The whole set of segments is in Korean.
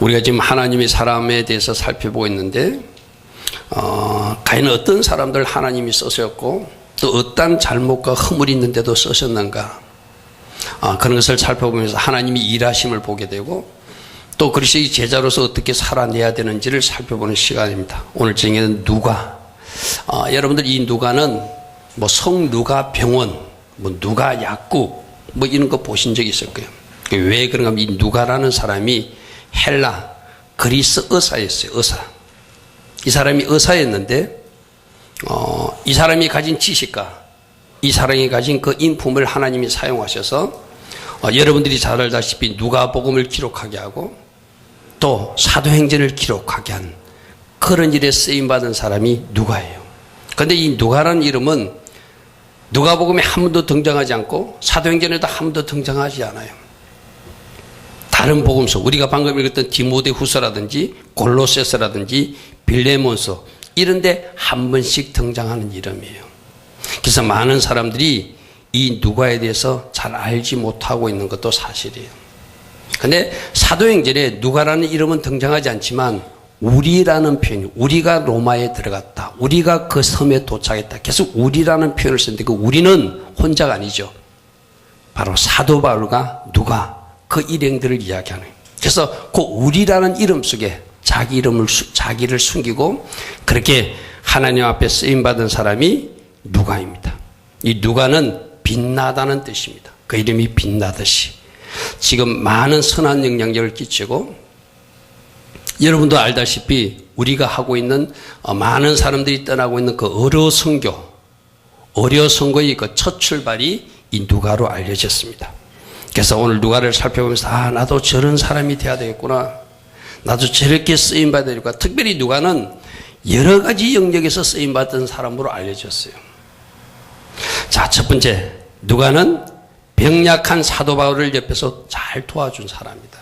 우리가 지금 하나님의 사람에 대해서 살펴보고 있는데 과연 어떤 사람들 하나님이 쓰셨고 또 어떤 잘못과 허물이 있는데도 쓰셨는가, 그런 것을 살펴보면서 하나님이 일하심을 보게 되고 또 그리스도의 제자로서 어떻게 살아내야 되는지를 살펴보는 시간입니다. 오늘 저녁에는 누가, 여러분들 이 누가는 뭐 성누가 병원, 뭐 누가 약국 뭐 이런 거 보신 적이 있을 거예요. 왜 그런가 하면 이 누가라는 사람이 헬라 그리스 의사였어요. 의사. 이 사람이 의사였는데 이 사람이 가진 지식과 이 사람이 가진 그 인품을 하나님이 사용하셔서 여러분들이 잘 알다시피 누가복음을 기록하게 하고 또 사도행전을 기록하게 한 그런 일에 쓰임받은 사람이 누가예요. 그런데 이 누가라는 이름은 누가복음에 한 번도 등장하지 않고 사도행전에도 한 번도 등장하지 않아요. 다른 복음서, 우리가 방금 읽었던 디모데후서라든지 골로새서라든지 빌레몬서 이런 데 한 번씩 등장하는 이름이에요. 그래서 많은 사람들이 이 누가에 대해서 잘 알지 못하고 있는 것도 사실이에요. 근데 사도행전에 누가라는 이름은 등장하지 않지만 우리라는 표현, 우리가 로마에 들어갔다, 우리가 그 섬에 도착했다, 계속 우리라는 표현을 쓰는데 그 우리는 혼자가 아니죠. 바로 사도 바울과 누가 그 일행들을 이야기하는 거예요. 그래서 그 우리라는 이름 속에 자기를 숨기고 그렇게 하나님 앞에 쓰임받은 사람이 누가입니다. 이 누가는 빛나다는 뜻입니다. 그 이름이 빛나듯이 지금 많은 선한 영향력을 끼치고, 여러분도 알다시피 우리가 하고 있는 많은 사람들이 떠나고 있는 그 어려 선교의 그 첫 출발이 이 누가로 알려졌습니다. 그래서 오늘 누가를 살펴보면서 나도 저런 사람이 돼야 되겠구나, 나도 저렇게 쓰임받아야 되겠구나. 특별히 누가는 여러 가지 영역에서 쓰임받은 사람으로 알려졌어요. 자, 첫 번째, 누가는 병약한 사도 바울을 옆에서 잘 도와준 사람이다.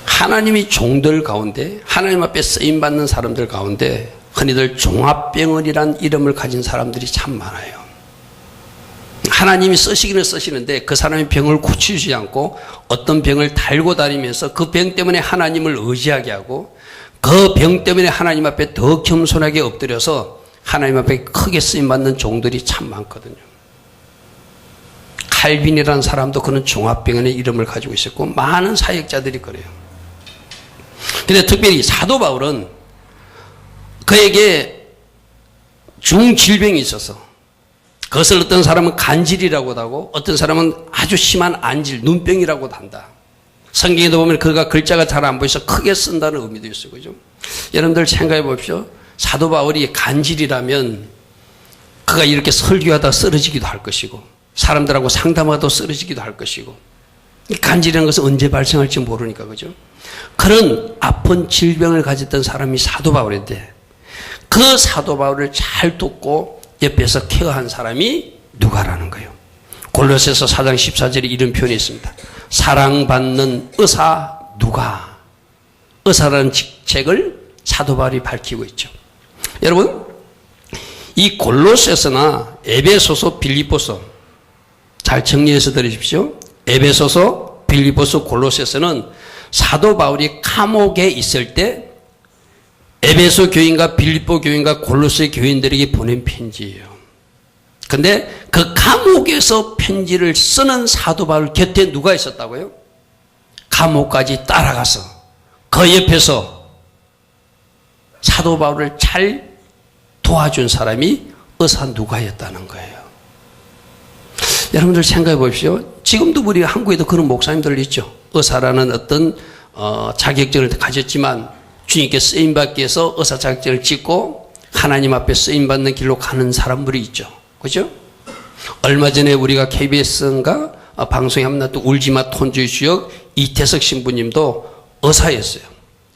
하나님이 종들 가운데, 하나님 앞에 쓰임받는 사람들 가운데 흔히들 종합병원이란 이름을 가진 사람들이 참 많아요. 하나님이 쓰시기는 쓰시는데 그 사람의 병을 고치지 않고 어떤 병을 달고 다니면서 그 병 때문에 하나님을 의지하게 하고 그 병 때문에 하나님 앞에 더 겸손하게 엎드려서 하나님 앞에 크게 쓰임받는 종들이 참 많거든요. 칼빈이라는 사람도 그런 종합병원의 이름을 가지고 있었고 많은 사역자들이 그래요. 근데 특별히 사도 바울은 그에게 중질병이 있어서 그것을 어떤 사람은 간질이라고도 하고 어떤 사람은 아주 심한 안질, 눈병이라고도 한다. 성경에도 보면 그가 글자가 잘 안 보여서 크게 쓴다는 의미도 있어요. 그죠? 여러분들 생각해 보십시오. 사도 바울이 간질이라면 그가 이렇게 설교하다 쓰러지기도 할 것이고 사람들하고 상담하다 쓰러지기도 할 것이고, 간질이라는 것은 언제 발생할지 모르니까, 그죠? 그런 아픈 질병을 가졌던 사람이 사도 바울인데 그 사도 바울을 잘 돕고 옆에서 케어한 사람이 누가라는 거예요. 골로새서 4장 14절에 이런 표현이 있습니다. 사랑받는 의사 누가. 의사라는 직책을 사도 바울이 밝히고 있죠. 여러분, 이 골로새서나 에베소서, 빌립보서 잘 정리해서 들으십시오. 에베소서, 빌립보서, 골로새서는 사도 바울이 감옥에 있을 때 에베소 교인과 빌립보 교인과 골로새 교인들에게 보낸 편지예요. 근데 그 감옥에서 편지를 쓰는 사도 바울 곁에 누가 있었다고요? 감옥까지 따라가서 그 옆에서 사도 바울을 잘 도와준 사람이 의사 누가였다는 거예요. 여러분들 생각해 보십시오. 지금도 우리 한국에도 그런 목사님들 있죠. 의사라는 어떤 자격증을 가졌지만 주님께 쓰임받기 위해서 의사 자격증을 찍고 하나님 앞에 쓰임받는 길로 가는 사람들이 있죠. 그죠? 얼마 전에 우리가 KBS인가 방송에 한번 나왔던 울지마 톤주의 주역 이태석 신부님도 의사였어요.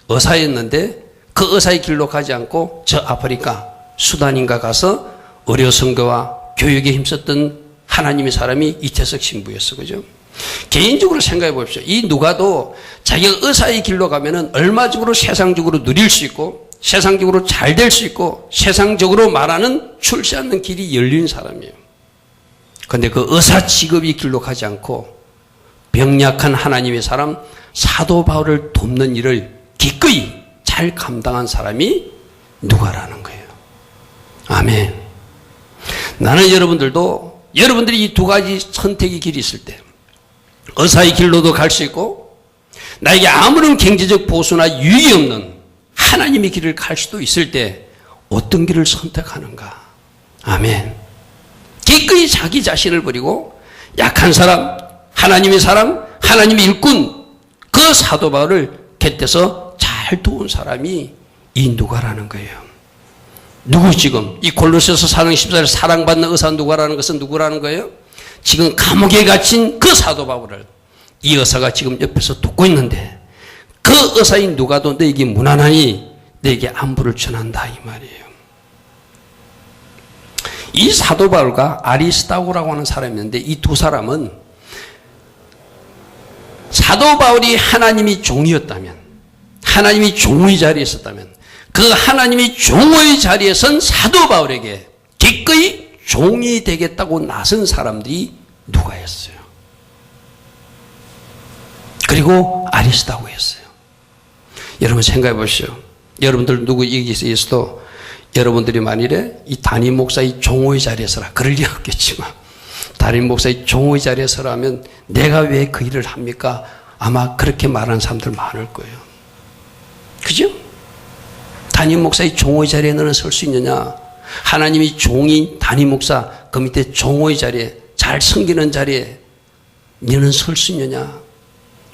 의사였는데 그 의사의 길로 가지 않고 저 아프리카 수단인가 가서 의료 선교와 교육에 힘썼던 하나님의 사람이 이태석 신부였어. 그죠? 개인적으로 생각해 보십시오. 이 누가도 자기가 의사의 길로 가면은 얼마적으로 세상적으로 누릴 수 있고 세상적으로 잘 될 수 있고 세상적으로 말하는 출세하는 길이 열린 사람이에요. 그런데 그 의사 직업이 길로 가지 않고 병약한 하나님의 사람 사도 바울을 돕는 일을 기꺼이 잘 감당한 사람이 누가라는 거예요. 아멘. 나는 여러분들도 여러분들이 이 두 가지 선택의 길이 있을 때 의사의 길로도 갈 수 있고 나에게 아무런 경제적 보수나 유익이 없는 하나님의 길을 갈 수도 있을 때 어떤 길을 선택하는가. 아멘. 기꺼이 자기 자신을 버리고 약한 사람, 하나님의 일꾼, 그 사도 바울을 곁에서 잘 도운 사람이 이 누가라는 거예요. 누구 지금 이 골로새서 4장 14절 사랑받는 의사 누가라는 것은 누구라는 거예요? 지금 감옥에 갇힌 그 사도 바울을 이 의사가 지금 옆에서 돕고 있는데 그 의사인 누가도 너에게 무난하니 너에게 안부를 전한다 이 말이에요. 이 사도 바울과 아리스다고라고 하는 사람이 있는데 이 두 사람은 사도 바울이 하나님이 종이었다면, 하나님이 종의 자리에 있었다면 그 하나님이 종의 자리에 선 사도 바울에게 기꺼이 종이 되겠다고 나선 사람들이 누가였어요. 그리고 아리스다고였어요. 여러분 생각해 보시오. 여러분들 누구 얘기에서도 여러분들이 만일에 이 담임 목사의 종의 자리에 서라. 그럴 리 없겠지만 담임 목사의 종의 자리에 서라면 내가 왜 그 일을 합니까? 아마 그렇게 말하는 사람들 많을 거예요. 그죠? 담임 목사의 종의 자리에 너는 설 수 있느냐? 하나님이 종인 담임 목사 그 밑에 종의 자리에 잘 섬기는 자리에 너는 설 수 있느냐?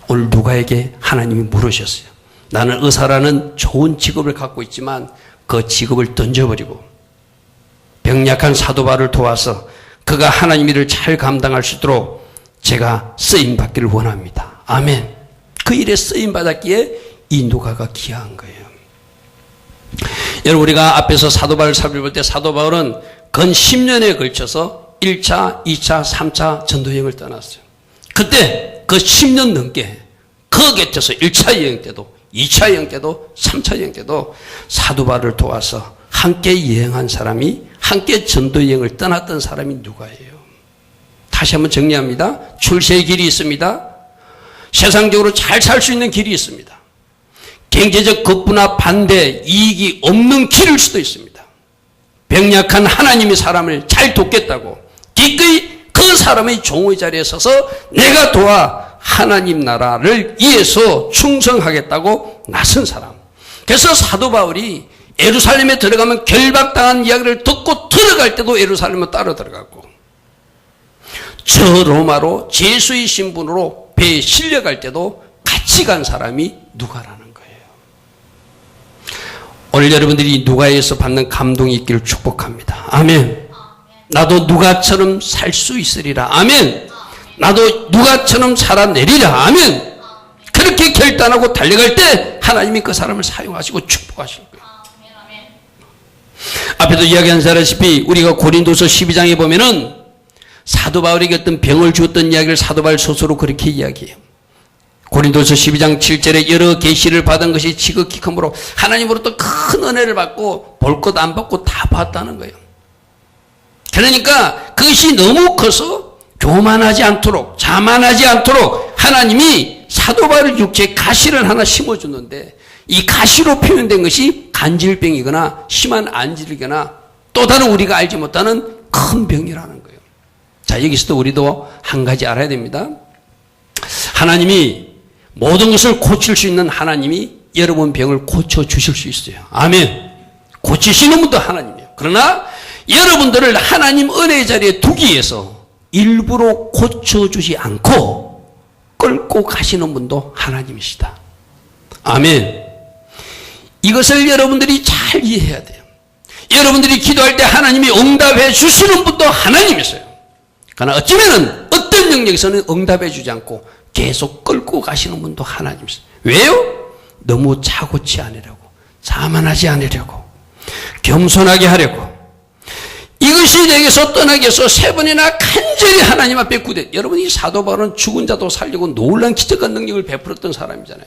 오늘 누가에게 하나님이 물으셨어요. 나는 의사라는 좋은 직업을 갖고 있지만 그 직업을 던져버리고 병약한 사도 바울을 도와서 그가 하나님 일을 잘 감당할 수 있도록 제가 쓰임받기를 원합니다. 아멘. 그 일에 쓰임받았기에 이 누가가 귀한 거예요. 여러분 우리가 앞에서 사도 바울을 살펴볼 때 사도 바울은 근 10년에 걸쳐서 1차, 2차, 3차 전도여행을 떠났어요. 그때 그 10년 넘게 그 곁에서 1차 여행 때도 2차 여행 때도 3차 여행 때도 사도 바울을 도와서 함께 여행한 사람이 함께 전도여행을 떠났던 사람이 누가예요. 다시 한번 정리합니다. 출세의 길이 있습니다. 세상적으로 잘 살 수 있는 길이 있습니다. 경제적 겁부나 반대, 이익이 없는 길일 수도 있습니다. 병약한 하나님의 사람을 잘 돕겠다고 기꺼이 그 사람의 종의 자리에 서서 내가 도와 하나님 나라를 위해서 충성하겠다고 나선 사람. 그래서 사도 바울이 예루살렘에 들어가면 결박당한 이야기를 듣고 들어갈 때도 예루살렘에 따라 들어갔고 저 로마로 제수의 신분으로 배에 실려갈 때도 같이 간 사람이 누가라는 거예요. 오늘 여러분들이 누가에서 받는 감동이 있기를 축복합니다. 아멘. 나도 누가처럼 살 수 있으리라. 아멘. 나도 누가처럼 살아내리라. 아멘. 그렇게 결단하고 달려갈 때 하나님이 그 사람을 사용하시고 축복하실 거예요. 앞에도 이야기한 다시피 우리가 고린도서 12장에 보면은 사도 바울에게 어떤 병을 주었던 이야기를 사도 바울 스스로 그렇게 이야기해요. 고린도서 12장 7절에 여러 계시를 받은 것이 지극히 크므로 하나님으로부터 큰 은혜를 받고 볼 것 안 받고 다 봤다는 거예요. 그러니까 그것이 너무 커서 교만하지 않도록 자만하지 않도록 하나님이 사도 바울 육체에 가시를 하나 심어줬는데 이 가시로 표현된 것이 간질병이거나 심한 안질이거나 또 다른 우리가 알지 못하는 큰 병이라는 거예요. 자, 여기서도 우리도 한 가지 알아야 됩니다. 하나님이 모든 것을 고칠 수 있는 하나님이 여러분 병을 고쳐주실 수 있어요. 아멘. 고치시는 분도 하나님이에요. 그러나 여러분들을 하나님 은혜의 자리에 두기 위해서 일부러 고쳐주지 않고 끌고 가시는 분도 하나님이시다. 아멘. 이것을 여러분들이 잘 이해해야 돼요. 여러분들이 기도할 때 하나님이 응답해 주시는 분도 하나님이세요. 그러나 어쩌면은 어떤 영역에서는 응답해 주지 않고 계속 끌고 가시는 분도 하나님이세요. 왜요? 너무 차고치 않으려고, 자만하지 않으려고, 겸손하게 하려고. 이것이 내게서 떠나게 해서 세 번이나 간절히 하나님 앞에 구대. 여러분 이 사도 바울은 죽은 자도 살리고 놀라운 기적과 능력을 베풀었던 사람이잖아요.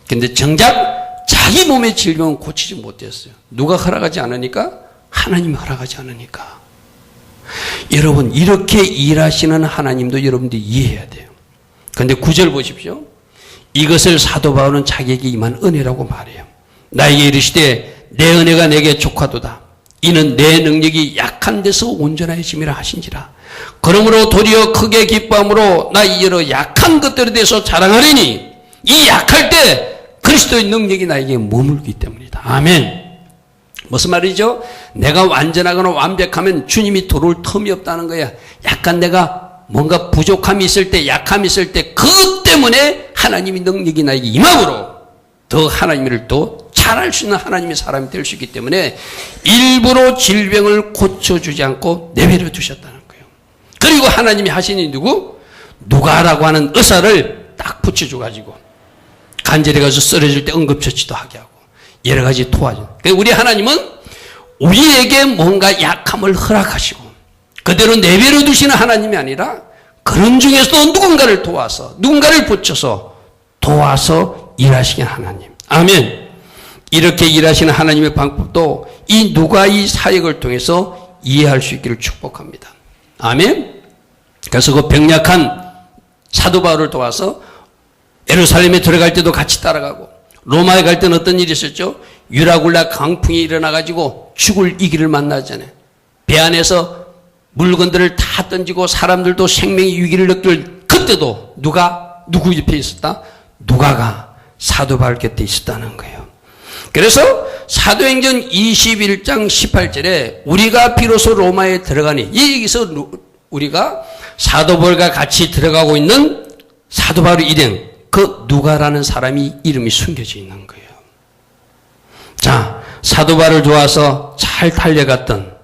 근데 정작 자기 몸의 질병은 고치지 못했어요. 누가 허락하지 않으니까? 하나님이 허락하지 않으니까. 여러분 이렇게 일하시는 하나님도 여러분들이 이해해야 돼요. 그런데 9절 보십시오. 이것을 사도 바울은 자기에게 임한 은혜라고 말해요. 나에게 이르시되 내 은혜가 내게 족하도다. 이는 내 능력이 약한 데서 온전하심이라 하신지라. 그러므로 도리어 크게 기뻐함으로 나 여러 약한 것들에 대해서 자랑하리니 이 약할 때 그리스도의 능력이 나에게 머물기 때문이다. 아멘. 무슨 말이죠? 내가 완전하거나 완벽하면 주님이 들어올 틈이 없다는 거야. 약간 내가 뭔가 부족함이 있을 때, 약함이 있을 때 그것 때문에 하나님이 능력이 나에게 임함으로 더 하나님을 또 잘할 수 있는 하나님의 사람이 될 수 있기 때문에 일부러 질병을 고쳐주지 않고 내버려 두셨다는 거예요. 그리고 하나님이 하시니 누구? 누가라고 하는 의사를 딱 붙여줘가지고 간절히 가서 쓰러질 때 응급처치도 하게 하고 여러 가지 도와줘. 우리 하나님은 우리에게 뭔가 약함을 허락하시고 그대로 내버려 두시는 하나님이 아니라 그런 중에서도 누군가를 도와서 누군가를 붙여서 도와서 일하시는 하나님. 아멘. 이렇게 일하시는 하나님의 방법도 이 누가의 사역을 통해서 이해할 수 있기를 축복합니다. 아멘. 그래서 그 병약한 사도 바울을 도와서 예루살렘에 들어갈 때도 같이 따라가고 로마에 갈 때는 어떤 일이 있었죠? 유라굴라 강풍이 일어나가지고 죽을 이 길을 만나잖아요. 배 안에서 물건들을 다 던지고 사람들도 생명의 위기를 느낄 그때도 누구 옆에 있었다? 누가가 사도 바울 곁에 있었다는 거예요. 그래서 사도행전 21장 18절에 우리가 비로소 로마에 들어가니 여기서 우리가 사도 바울과 같이 들어가고 있는 사도 바울의 일행 그 누가라는 사람이 이름이 숨겨져 있는 거예요. 자, 사도 바울을 도와서 잘 달려갔던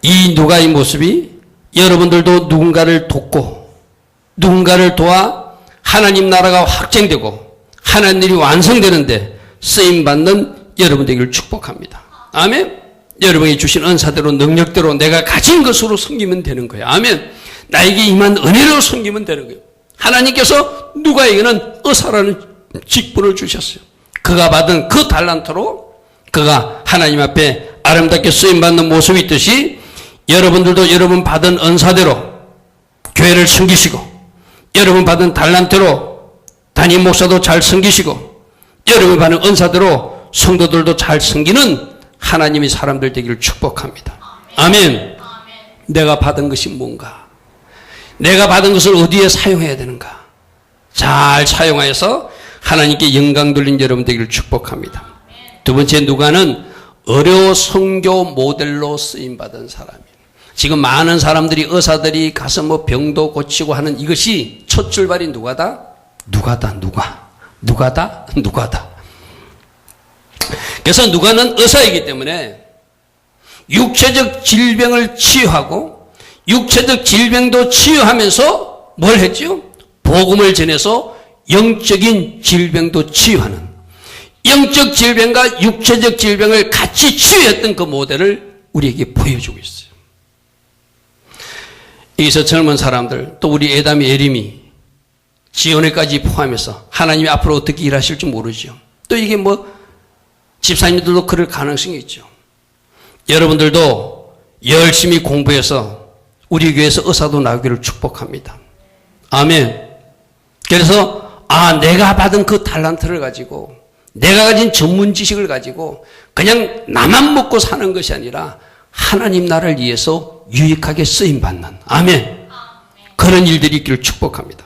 이 누가의 모습이 여러분들도 누군가를 돕고 누군가를 도와 하나님 나라가 확장되고 하나님 일이 완성되는데 쓰임받는 여러분 되기를 축복합니다. 아멘. 여러분이 주신 은사대로 능력대로 내가 가진 것으로 섬기면 되는 거예요. 아멘. 나에게 임한 은혜로 섬기면 되는 거예요. 하나님께서 누가에게는 의사라는 직분을 주셨어요. 그가 받은 그 달란트로 그가 하나님 앞에 아름답게 쓰임받는 모습이 있듯이 여러분들도 여러분 받은 은사대로 교회를 섬기시고 여러분 받은 달란트로 담임 목사도 잘 섬기시고 여러분 받은 은사대로 성도들도 잘 섬기는 하나님의 사람들 되기를 축복합니다. 아멘. 내가 받은 것이 뭔가? 내가 받은 것을 어디에 사용해야 되는가? 잘 사용하여서 하나님께 영광 돌린 여러분 되기를 축복합니다. 두 번째 누가는 의료 선교 모델로 쓰임받은 사람이에요. 지금 많은 사람들이 의사들이 가서 뭐 병도 고치고 하는 이것이 첫 출발이 누가다? 누가다. 그래서 누가는 의사이기 때문에 육체적 질병을 치유하고 육체적 질병도 치유하면서 뭘 했죠? 복음을 전해서 영적인 질병도 치유하는 영적 질병과 육체적 질병을 같이 치유했던 그 모델을 우리에게 보여주고 있어요. 여기서 젊은 사람들 또 우리 에담이 에림이 지원회까지 포함해서 하나님이 앞으로 어떻게 일하실지 모르죠. 또 이게 뭐 집사님들도 그럴 가능성이 있죠. 여러분들도 열심히 공부해서 우리 교회에서 의사도 나오기를 축복합니다. 아멘. 그래서 내가 받은 그 달란트를 가지고 내가 가진 전문 지식을 가지고 그냥 나만 먹고 사는 것이 아니라 하나님 나라를 위해서 유익하게 쓰임받는 아멘. 그런 일들이 있기를 축복합니다.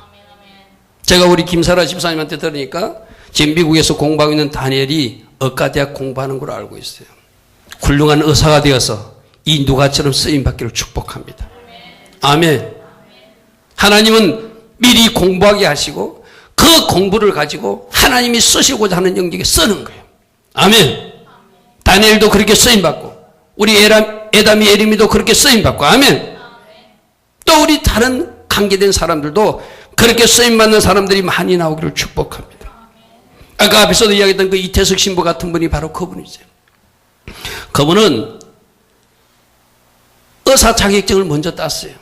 제가 우리 김사라 집사님한테 들으니까 지금 미국에서 공부하고 있는 다니엘이 의과대학 공부하는 걸 알고 있어요. 훌륭한 의사가 되어서 이 누가처럼 쓰임받기를 축복합니다. 아멘. 하나님은 미리 공부하게 하시고 그 공부를 가지고 하나님이 쓰시고자 하는 영역에 쓰는 거예요. 아멘. 다니엘도 그렇게 쓰임받고 우리 에담이 에림이도 그렇게 쓰임받고 아멘. 또 우리 다른 관계된 사람들도 그렇게 쓰임받는 사람들이 많이 나오기를 축복합니다. 아까 앞에서도 이야기했던 그 이태석 신부 같은 분이 바로 그분이세요. 그분은 의사 자격증을 먼저 땄어요.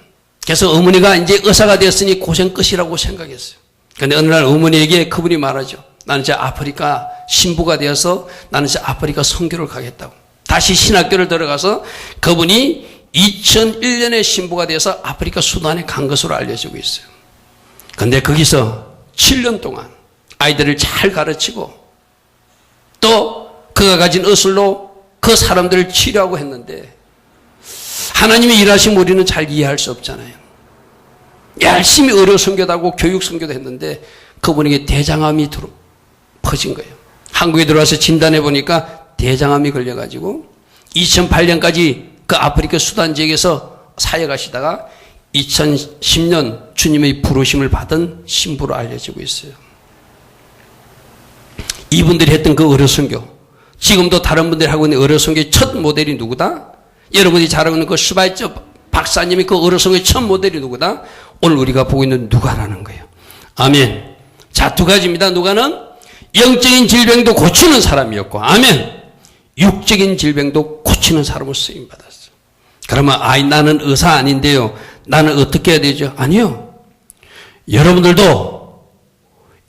그래서 어머니가 이제 의사가 되었으니 고생 끝이라고 생각했어요. 그런데 어느 날 어머니에게 그분이 말하죠. 나는 이제 아프리카 신부가 되어서 나는 이제 아프리카 선교를 가겠다고. 다시 신학교를 들어가서 그분이 2001년에 신부가 되어서 아프리카 수단에 간 것으로 알려지고 있어요. 근데 거기서 7년 동안 아이들을 잘 가르치고 또 그가 가진 의술로 그 사람들을 치료하고 했는데 하나님의 일하심 우리는 잘 이해할 수 없잖아요. 열심히 의료 선교도 하고 교육 선교도 했는데 그분에게 대장암이 퍼진 거예요. 한국에 들어와서 진단해 보니까 대장암이 걸려가지고 2008년까지 그 아프리카 수단 지역에서 사역하시다가 2010년 주님의 부르심을 받은 신부로 알려지고 있어요. 이분들이 했던 그 의료 선교, 지금도 다른 분들이 하고 있는 의료 선교의 첫 모델이 누구다? 여러분이 잘 알고 있는 그 슈바이처 박사님이 그 의료 선교의 첫 모델이 누구다? 오늘 우리가 보고 있는 누가라는 거예요. 아멘. 자, 두 가지입니다. 누가는 영적인 질병도 고치는 사람이었고, 아멘. 육적인 질병도 고치는 사람으로 쓰임받았어요. 그러면 나는 의사 아닌데요, 나는 어떻게 해야 되죠? 아니요. 여러분들도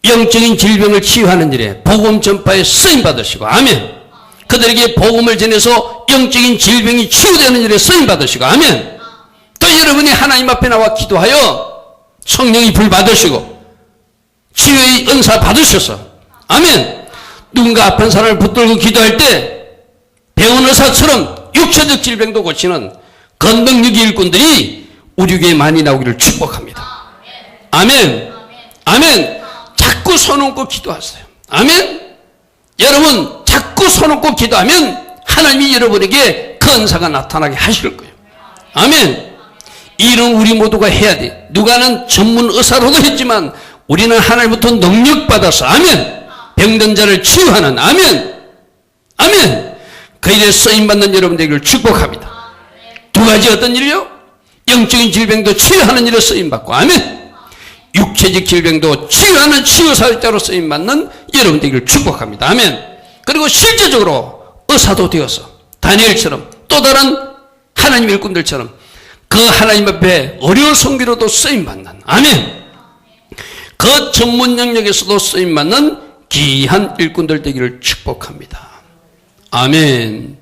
영적인 질병을 치유하는 일에 복음 전파에 쓰임받으시고, 아멘. 그들에게 복음을 전해서 영적인 질병이 치유되는 일에 쓰임받으시고, 아멘. 또 여러분이 하나님 앞에 나와 기도하여 성령이 불 받으시고 치유의 은사 받으셔서, 아멘. 누군가 아픈 사람을 붙들고 기도할 때 배운 의사처럼 육체적 질병도 고치는 건능력의 일꾼들이 우리 교회에 많이 나오기를 축복합니다. 아멘. 아멘. 자꾸 손 얹고 기도하세요. 아멘. 여러분 자꾸 손 얹고 기도하면 하나님이 여러분에게 그 은사가 나타나게 하실 거예요. 아멘. 이 일은 우리 모두가 해야 돼. 누가는 전문 의사로도 했지만 우리는 하나님부터 능력받아서, 아멘, 병든 자를 치유하는, 아멘, 아멘, 그 일에 쓰임받는 여러분들을 축복합니다. 두 가지 어떤 일이요? 영적인 질병도 치유하는 일에 쓰임받고, 아멘, 육체적 질병도 치유하는 치유사역자로 쓰임받는 여러분들을 축복합니다. 아멘. 그리고 실제적으로 의사도 되어서 다니엘처럼 또 다른 하나님 일꾼들처럼 그 하나님 앞에 어려운 성기로도 쓰임받는, 아멘, 그 전문 영역에서도 쓰임받는 귀한 일꾼들 되기를 축복합니다. 아멘.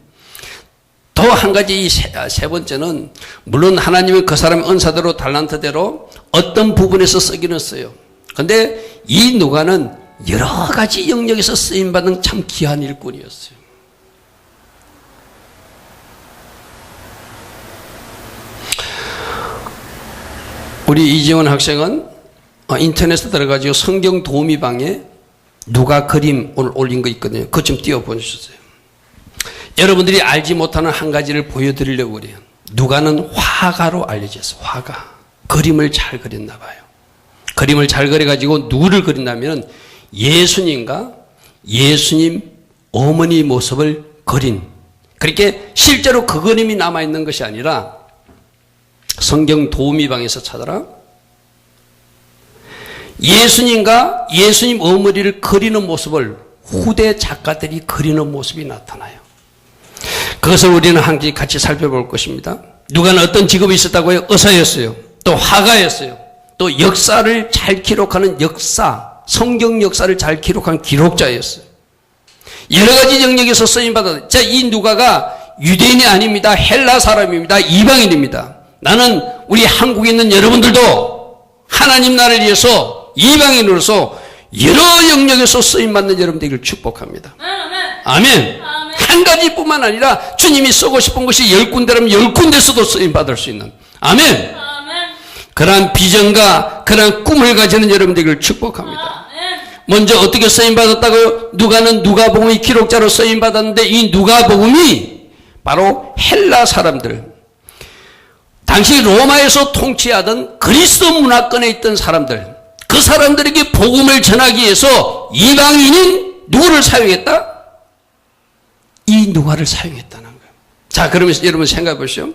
또 한 가지 이 세 번째는 물론 하나님은 그 사람의 은사대로 달란트대로 어떤 부분에서 쓰기는 써요. 그런데 이 누가는 여러 가지 영역에서 쓰임받는 참 귀한 일꾼이었어요. 우리 이지원 학생은 인터넷에 들어가지고 성경 도우미방에 누가 그림 오늘 올린 거 있거든요. 그거 좀 띄워보셨어요. 여러분들이 알지 못하는 한 가지를 보여드리려고 그래요. 누가는 화가로 알려졌어요. 화가. 그림을 잘 그렸나 봐요. 그림을 잘 그려가지고 누구를 그린다면 예수님과 예수님 어머니 모습을 그린. 그렇게 실제로 그 그림이 남아있는 것이 아니라 성경 도우미방에서 찾아라. 예수님과 예수님 어머니를 그리는 모습을 후대 작가들이 그리는 모습이 나타나요. 그것을 우리는 한번 같이 살펴볼 것입니다. 누가는 어떤 직업이 있었다고요? 의사였어요. 또 화가였어요. 또 역사를 잘 기록하는 성경 역사를 잘 기록한 기록자였어요. 여러 가지 영역에서 쓰임받았어요. 자, 이 누가가 유대인이 아닙니다. 헬라 사람입니다. 이방인입니다. 나는 우리 한국에 있는 여러분들도 하나님 나라를 위해서 이방인으로서 여러 영역에서 쓰임받는 여러분 되기를 축복합니다. 아멘. 한 가지뿐만 아니라 주님이 쓰고 싶은 것이 10군데라면 10군데서도 쓰임받을 수 있는, 아멘, 그러한 비전과 그러한 꿈을 가지는 여러분 되기를 축복합니다. 먼저 어떻게 쓰임받았다고요? 누가는 누가복음의 기록자로 쓰임받았는데 이 누가복음이 바로 헬라 사람들, 당시 로마에서 통치하던 그리스도 문화권에 있던 사람들, 그 사람들에게 복음을 전하기 위해서 이방인인 누구를 사용했다? 이 누가를 사용했다는 거예요. 자, 그러면 여러분 생각해 보시죠.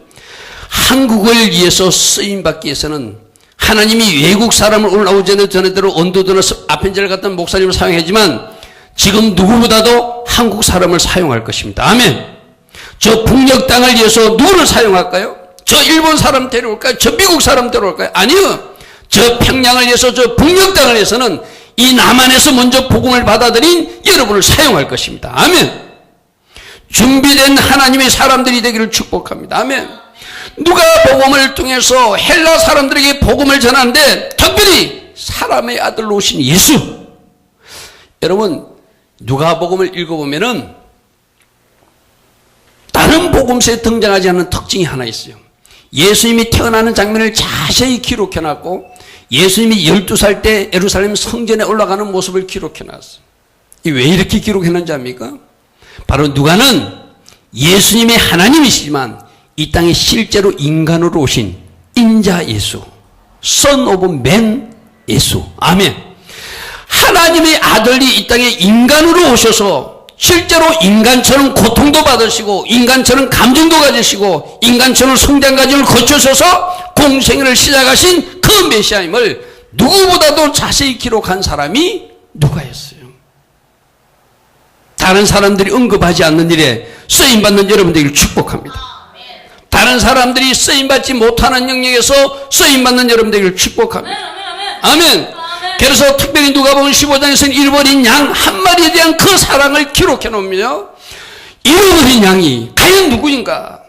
한국을 위해서 쓰임받기 위해서는 하나님이 외국 사람을 오늘 나오기 전에 전에대로 언도드나 아펜젤 같은 목사님을 사용하지만 지금 누구보다도 한국 사람을 사용할 것입니다. 아멘. 저 북녘 땅을 위해서 누구를 사용할까요? 저 일본 사람 데려올까요? 저 미국 사람 데려올까요? 아니요. 저 평양을 위해서, 저 북녘 땅을 위해서는 이 남한에서 먼저 복음을 받아들인 여러분을 사용할 것입니다. 아멘. 준비된 하나님의 사람들이 되기를 축복합니다. 아멘. 누가 복음을 통해서 헬라 사람들에게 복음을 전하는데 특별히 사람의 아들로 오신 예수. 여러분, 누가복음을 읽어보면은 다른 복음서에 등장하지 않는 특징이 하나 있어요. 예수님이 태어나는 장면을 자세히 기록해놨고 예수님이 12살 때 예루살렘 성전에 올라가는 모습을 기록해놨어요. 왜 이렇게 기록해놨는지 압니까? 바로 누가는 예수님이 하나님이시지만 이 땅에 실제로 인간으로 오신 인자 예수, Son of Man 예수. 아멘. 하나님의 아들이 이 땅에 인간으로 오셔서 실제로 인간처럼 고통도 받으시고 인간처럼 감정도 가지시고 인간처럼 성장 과정을 거쳐서서 공생애를 시작하신 그 메시아임을 누구보다도 자세히 기록한 사람이 누가였어요. 다른 사람들이 언급하지 않는 일에 쓰임받는 여러분들을 축복합니다. 다른 사람들이 쓰임받지 못하는 영역에서 쓰임받는 여러분들을 축복합니다. 아멘. 그래서 특별히 누가복음 15장에서는 잃어버린 양 한 마리에 대한 그 사랑을 기록해 놓으며 잃어버린 양이 과연 누구인가?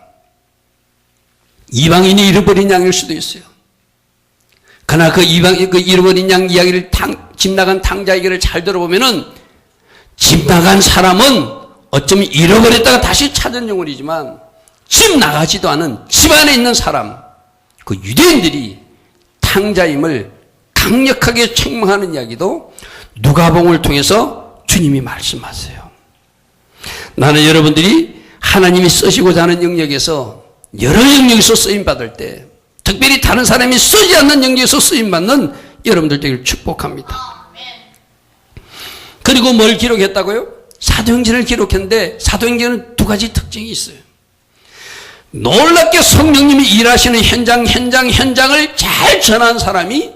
이방인이 잃어버린 양일 수도 있어요. 그러나 그 잃어버린 양 이야기를 집 나간 탕자 얘기를 잘 들어보면은 집 나간 사람은 어쩌면 잃어버렸다가 다시 찾은 영혼이지만 집 나가지도 않은 집 안에 있는 사람, 그 유대인들이 탕자임을 강력하게 책망하는 이야기도 누가복음을 통해서 주님이 말씀하세요. 나는 여러분들이 하나님이 쓰시고자 하는 영역에서 여러 영역에서 쓰임받을 때 특별히 다른 사람이 쓰지 않는 영역에서 쓰임받는 여러분들 되기를 축복합니다. 그리고 뭘 기록했다고요? 사도행전을 기록했는데 사도행전은 두 가지 특징이 있어요. 놀랍게 성령님이 일하시는 현장을 잘 전한 사람이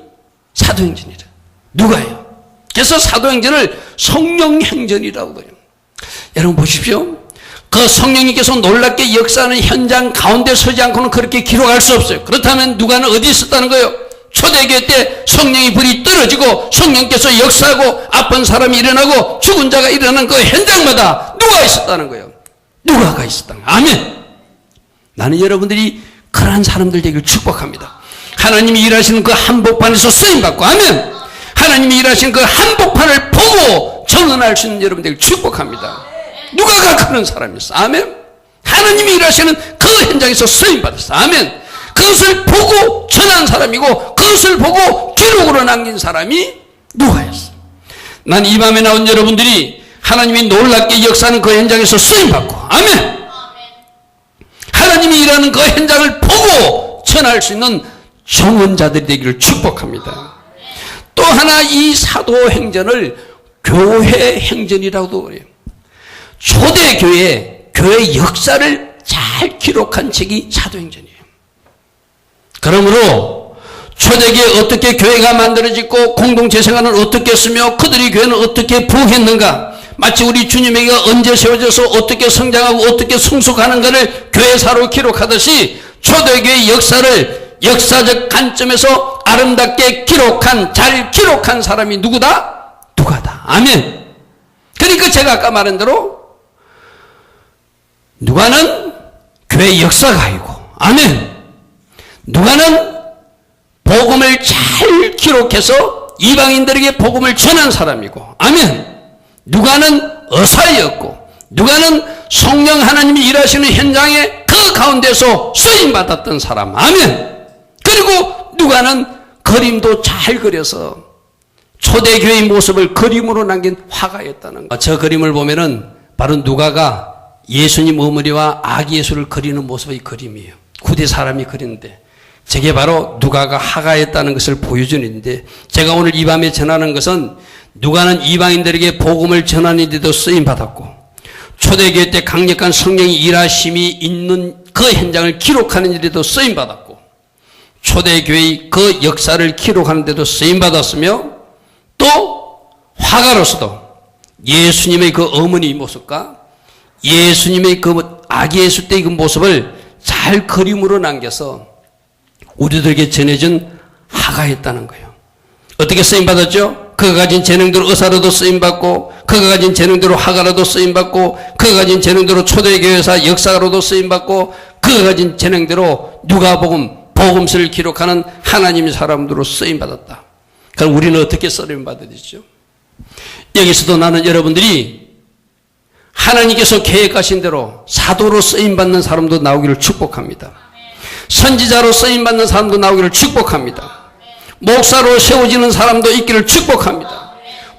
사도행전이라. 누가요? 그래서 사도행전을 성령행전이라고 그래요. 여러분 보십시오. 그 성령님께서 놀랍게 역사하는 현장 가운데 서지 않고는 그렇게 기록할 수 없어요. 그렇다면 누가는 어디 있었다는 거예요? 초대교회 때 성령의 불이 떨어지고 성령께서 역사하고 아픈 사람이 일어나고 죽은 자가 일어나는 그 현장마다 누가 있었다는 거예요. 누가가 있었다는 거예요. 아멘. 나는 여러분들이 그러한 사람들 되기를 축복합니다. 하나님이 일하시는 그 한복판에서 쓰임받고, 아멘. 하나님이 일하시는 그 한복판을 보고 정언할 수 있는 여러분들 축복합니다. 누가가 그런 사람이었어. 아멘. 하나님이 일하시는 그 현장에서 쓰임받았어. 아멘. 그것을 보고 전한 사람이고 그것을 보고 기록으로 남긴 사람이 누가였어. 난 이 밤에 나온 여러분들이 하나님이 놀랍게 역사하는 그 현장에서 쓰임받고, 아멘. 하나님이 일하는 그 현장을 보고 전할 수 있는 정언자들이 되기를 축복합니다. 또 하나 이 사도행전을 교회 행전이라고도 그래요. 초대교회, 교회 역사를 잘 기록한 책이 사도행전이에요. 그러므로 초대교회 어떻게 교회가 만들어지고 공동체 생활은 어떻게 했으며 그들이 교회는 어떻게 부흥했는가, 마치 우리 주님에게 언제 세워져서 어떻게 성장하고 어떻게 성숙하는가를 교회사로 기록하듯이 초대교회의 역사를 역사적 관점에서 아름답게 잘 기록한 사람이 누구다? 누가다. 아멘. 그러니까 제가 아까 말한 대로 누가는 교회의 역사가이고, 아멘. 누가는 복음을 잘 기록해서 이방인들에게 복음을 전한 사람이고, 아멘. 누가는 의사였고, 누가는 성령 하나님이 일하시는 현장에 그 가운데서 쓰임받았던 사람, 아멘. 그리고 누가는 그림도 잘 그려서 초대교회의 모습을 그림으로 남긴 화가였다는 것. 저 그림을 보면은 바로 누가가 예수님 어머니와 아기 예수를 그리는 모습의 그림이에요. 구대 사람이 그리는데 저게 바로 누가가 화가였다는 것을 보여주는 일인데, 제가 오늘 이 밤에 전하는 것은 누가는 이방인들에게 복음을 전하는 데도 쓰임받았고 초대교회 때 강력한 성령의 일하심이 있는 그 현장을 기록하는 일에도 쓰임받았고 초대교회의 그 역사를 기록하는 데도 쓰임받았으며 또 화가로서도 예수님의 그 어머니 모습과 예수님의 그 아기 예수 때의 그 모습을 잘 그림으로 남겨서 우리들에게 전해준 화가였다는 거예요. 어떻게 쓰임받았죠? 그가 가진 재능대로 의사로도 쓰임받고 그가 가진 재능대로 화가로도 쓰임받고 그가 가진 재능대로 초대교회사 역사로도 쓰임받고 그가 가진 재능대로 누가복음 복음서를 기록하는 하나님의 사람들로 쓰임받았다. 그럼 우리는 어떻게 쓰임 받으리죠? 여기서도 나는 여러분들이 하나님께서 계획하신 대로 사도로 쓰임받는 사람도 나오기를 축복합니다. 선지자로 쓰임받는 사람도 나오기를 축복합니다. 목사로 세워지는 사람도 있기를 축복합니다.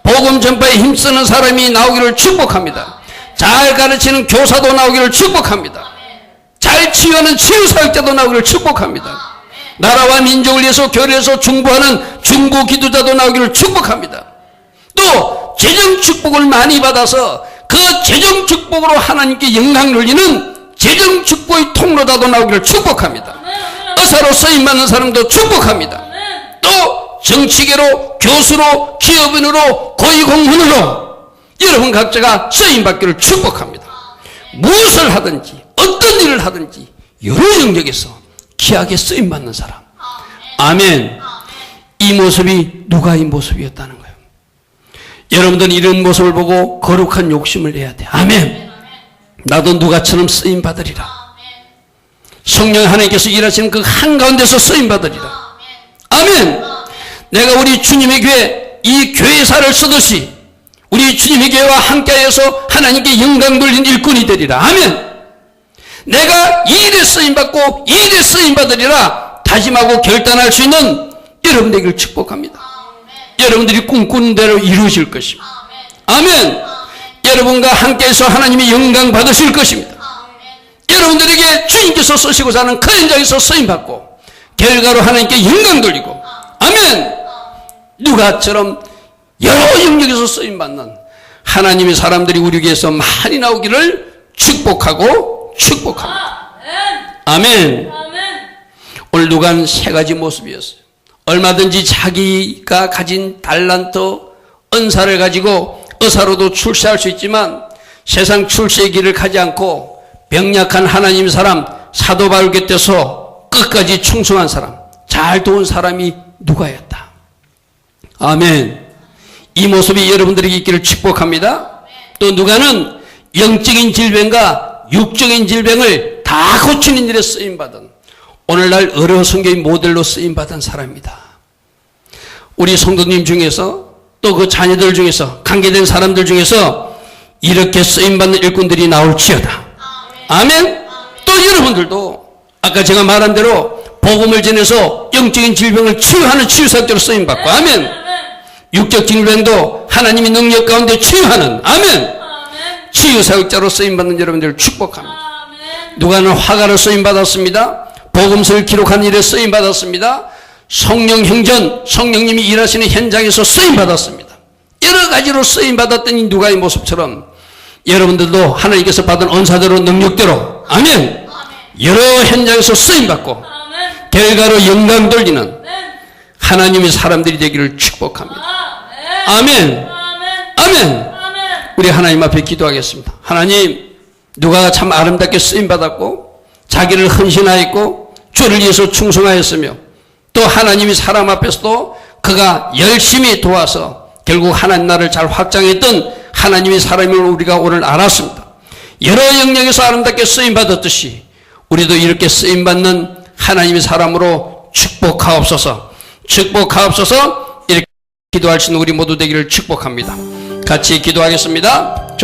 복음 전파에 힘쓰는 사람이 나오기를 축복합니다. 잘 가르치는 교사도 나오기를 축복합니다. 잘 치유하는 치유사역자도 나오기를 축복합니다. 나라와 민족을 위해서 교회에서 중보하는 중보 기도자도 나오기를 축복합니다. 또 재정 축복을 많이 받아서 그 재정 축복으로 하나님께 영광 돌리는 재정 축복의 통로자도 나오기를 축복합니다. 의사로 쓰임받는 사람도 축복합니다. 또 정치계로, 교수로, 기업인으로, 고위공무원으로 여러분 각자가 쓰임받기를 축복합니다. 무엇을 하든지 어떤 일을 하든지 여러 영역에서 귀하게 쓰임받는 사람. 아멘. 이 모습이 누가의 모습이었다는 거예요. 여러분들은 이런 모습을 보고 거룩한 욕심을 내야 돼. 아멘. 나도 누가처럼 쓰임받으리라. 성령 하나님께서 일하시는 그 한가운데서 쓰임받으리라. 아멘. 내가 우리 주님의 교회, 이 교회사를 쓰듯이 우리 주님의 교회와 함께하여서 하나님께 영광 돌린 일꾼이 되리라. 아멘. 내가 이 일에 쓰임받고 이 일에 쓰임받으리라 다짐하고 결단할 수 있는 여러분 되기를 축복합니다. 여러분들이 꿈꾸는 대로 이루어질 것입니다. 아멘. 여러분과 함께해서 하나님의 영광 받으실 것입니다. 여러분들에게 주님께서 쓰시고자 하는 그 현장에서 쓰임받고 결과로 하나님께 영광 돌리고 아멘. 누가처럼 여러 영역에서 쓰임받는 하나님의 사람들이 우리 교회에서 많이 나오기를 축복하고 축복합니다. 아멘. 오늘 누가는 세 가지 모습이었어요. 얼마든지 자기가 가진 달란트, 은사를 가지고 의사로도 출세할 수 있지만 세상 출세의 길을 가지 않고 병약한 하나님의 사람, 사도 바울 곁에서 끝까지 충성한 사람, 잘 도운 사람이 누가였다. 아멘. 이 모습이 여러분들에게 있기를 축복합니다. 또 누가는 영적인 질병과 육적인 질병을 다 고치는 일에 쓰임받은 오늘날 의료 성경의 모델로 쓰임받은 사람입니다. 우리 성도님 중에서 또 그 자녀들 중에서 관계된 사람들 중에서 이렇게 쓰임받는 일꾼들이 나올지어다. 아멘. 또 여러분들도 아까 제가 말한 대로 복음을 전해서 영적인 질병을 치유하는 치유사역자로 쓰임받고 아멘. 육적 질병도 하나님의 능력 가운데 치유하는 아멘. 치유사역자로 쓰임받는 여러분들을 축복합니다. 누가는 화가로 쓰임받았습니다. 복음서를 기록한 일에 쓰임받았습니다. 성령 행전, 성령님이 일하시는 현장에서 쓰임받았습니다. 여러 가지로 쓰임받았던 이 누가의 모습처럼 여러분들도 하나님께서 받은 은사대로 능력대로 아멘. 여러 현장에서 쓰임받고 결과로 영광 돌리는 하나님의 사람들이 되기를 축복합니다. 아멘. 아멘. 우리 하나님 앞에 기도하겠습니다. 하나님, 누가가 참 아름답게 쓰임받았고 자기를 헌신하였고 주를 위해서 충성하였으며 또 하나님이 사람 앞에서도 그가 열심히 도와서 결국 하나님 나라를 잘 확장했던 하나님의 사람을 우리가 오늘 알았습니다. 여러 영역에서 아름답게 쓰임받았듯이 우리도 이렇게 쓰임받는 하나님의 사람으로 축복하옵소서. 축복하옵소서. 이렇게 기도할 수 있는 우리 모두 되기를 축복합니다. 같이 기도하겠습니다.